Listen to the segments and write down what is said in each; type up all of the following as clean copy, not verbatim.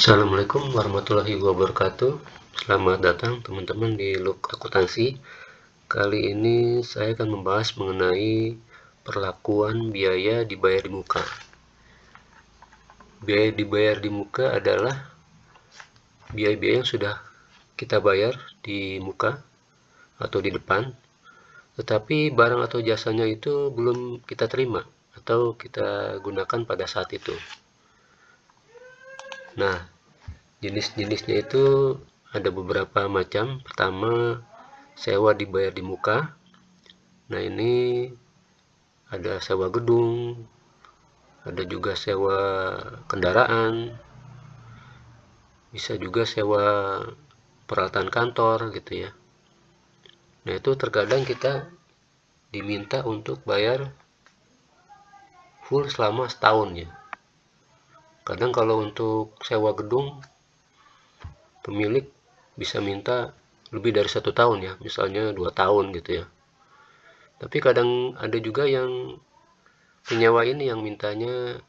Assalamualaikum warahmatullahi wabarakatuh. Selamat datang teman-teman di Look Akuntansi. Kali ini saya akan membahas mengenai perlakuan biaya dibayar di muka. Biaya dibayar di muka adalah biaya-biaya yang sudah kita bayar di muka atau di depan, tetapi barang atau jasanya itu belum kita terima atau kita gunakan pada saat itu. Nah, jenis-jenisnya itu ada beberapa macam. Pertama, sewa dibayar di muka. Nah, ini ada sewa gedung, ada juga sewa kendaraan, bisa juga sewa peralatan kantor gitu ya. Nah, itu terkadang kita diminta untuk bayar full selama setahun ya. Kadang kalau untuk sewa gedung, pemilik bisa minta lebih dari 1 tahun ya, misalnya 2 tahun gitu ya. Tapi kadang ada juga yang penyewa ini yang mintanya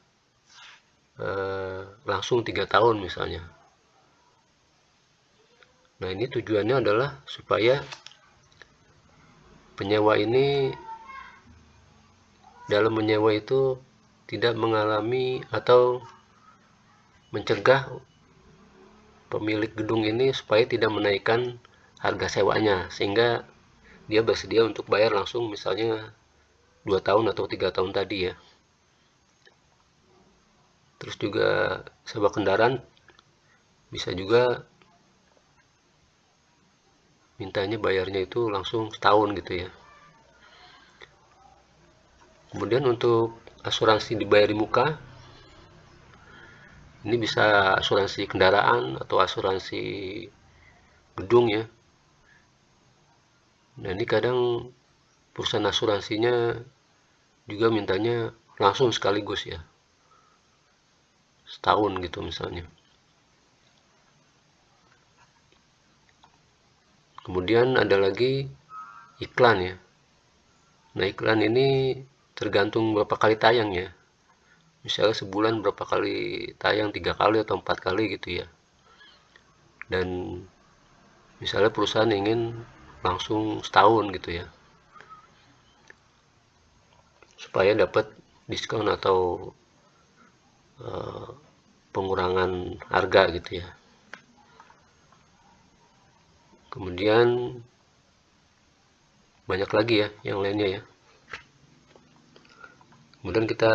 langsung 3 tahun misalnya. Nah, ini tujuannya adalah supaya penyewa ini dalam menyewa itu tidak mengalami atau mencegah pemilik gedung ini supaya tidak menaikkan harga sewanya, sehingga dia bersedia untuk bayar langsung misalnya 2 tahun atau 3 tahun tadi ya. Terus juga sewa kendaraan bisa juga mintanya bayarnya itu langsung setahun gitu ya. Kemudian untuk asuransi dibayar di muka, ini bisa asuransi kendaraan atau asuransi gedung ya. Nah, ini kadang perusahaan asuransinya juga mintanya langsung sekaligus ya, setahun gitu misalnya. Kemudian ada lagi iklan ya. Nah, iklan ini tergantung berapa kali tayang ya. Misalnya sebulan berapa kali tayang, 3 kali atau 4 kali gitu ya. Dan misalnya perusahaan ingin langsung setahun gitu ya, supaya dapat diskon atau pengurangan harga gitu ya. Kemudian banyak lagi ya yang lainnya ya. Kemudian kita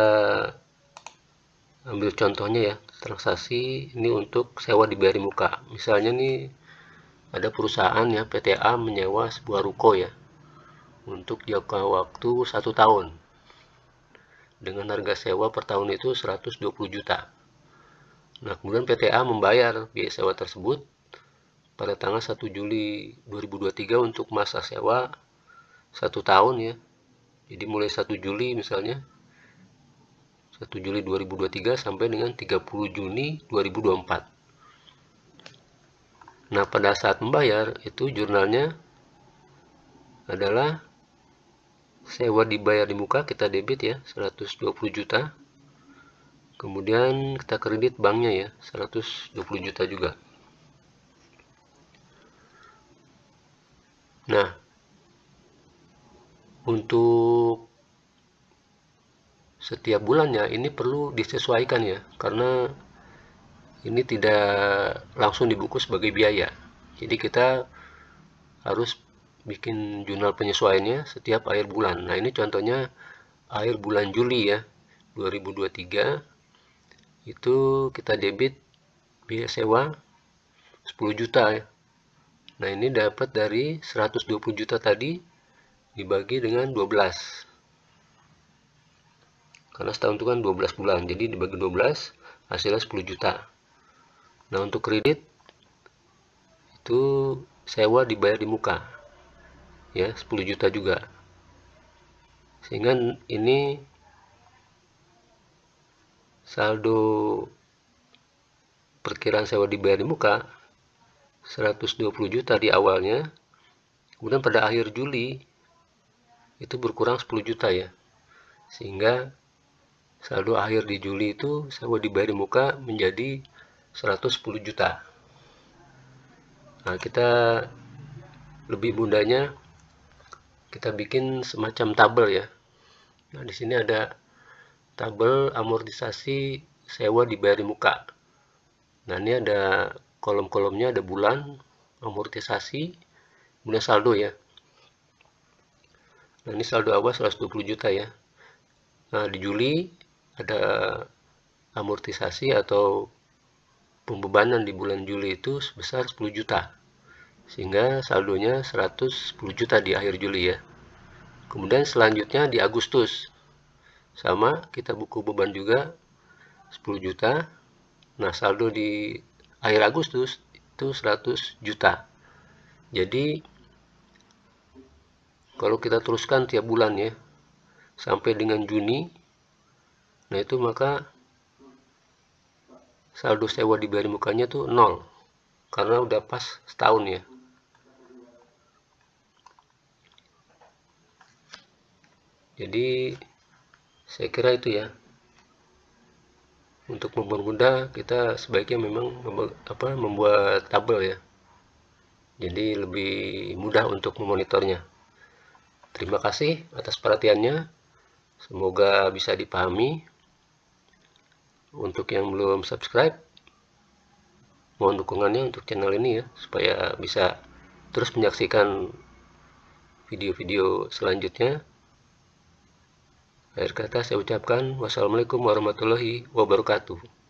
ambil contohnya ya, transaksi ini untuk sewa dibayar di muka. Misalnya nih ada perusahaan ya, PTA menyewa sebuah ruko ya untuk jangka waktu 1 tahun dengan harga sewa per tahun itu 120 juta. Nah, kemudian PTA membayar biaya sewa tersebut pada tanggal 1 Juli 2023 untuk masa sewa 1 tahun ya. Jadi mulai 1 Juli misalnya 1 Juli 2023 sampai dengan 30 Juni 2024. Nah, pada saat membayar itu jurnalnya adalah sewa dibayar di muka, kita debit ya 120 juta. Kemudian kita kredit banknya ya 120 juta juga. Nah, untuk setiap bulannya ini perlu disesuaikan ya, karena ini tidak langsung dibuku sebagai biaya. Jadi kita harus bikin jurnal penyesuaiannya setiap akhir bulan. Nah, ini contohnya akhir bulan Juli ya 2023 itu kita debit biaya sewa 10 juta ya. Nah, ini dapat dari 120 juta tadi dibagi dengan 12. Karena setahun itu kan 12 bulan, jadi dibagi 12 hasilnya 10 juta. Nah, untuk kredit itu sewa dibayar di muka ya 10 juta juga. Sehingga ini saldo perkiraan sewa dibayar di muka 120 juta di awalnya, kemudian pada akhir Juli itu berkurang 10 juta ya, sehingga saldo akhir di Juli itu sewa dibayar di muka menjadi 110 juta. Nah, kita lebih mudahnya kita bikin semacam tabel ya. Nah, di sini ada tabel amortisasi sewa dibayar di muka. Nah, ini ada kolom-kolomnya, ada bulan, amortisasi, kemudian saldo ya. Nah, ini saldo awal 120 juta ya. Nah, di Juli ada amortisasi atau pembebanan di bulan Juli itu sebesar 10 juta. Sehingga saldonya 110 juta di akhir Juli ya. Kemudian selanjutnya di Agustus. Sama, kita buku beban juga 10 juta. Nah, saldo di akhir Agustus itu 100 juta. Jadi, kalau kita teruskan tiap bulan ya, sampai dengan Juni, nah itu maka saldo sewa dibayar mukanya tuh 0. Karena udah pas setahun ya. Jadi, saya kira itu ya. Untuk mempermudah, kita sebaiknya memang membuat tabel ya. Jadi lebih mudah untuk memonitornya. Terima kasih atas perhatiannya. Semoga bisa dipahami. Untuk yang belum subscribe, mohon dukungannya untuk channel ini ya, supaya bisa terus menyaksikan video-video selanjutnya. Akhir kata saya ucapkan wassalamualaikum warahmatullahi wabarakatuh.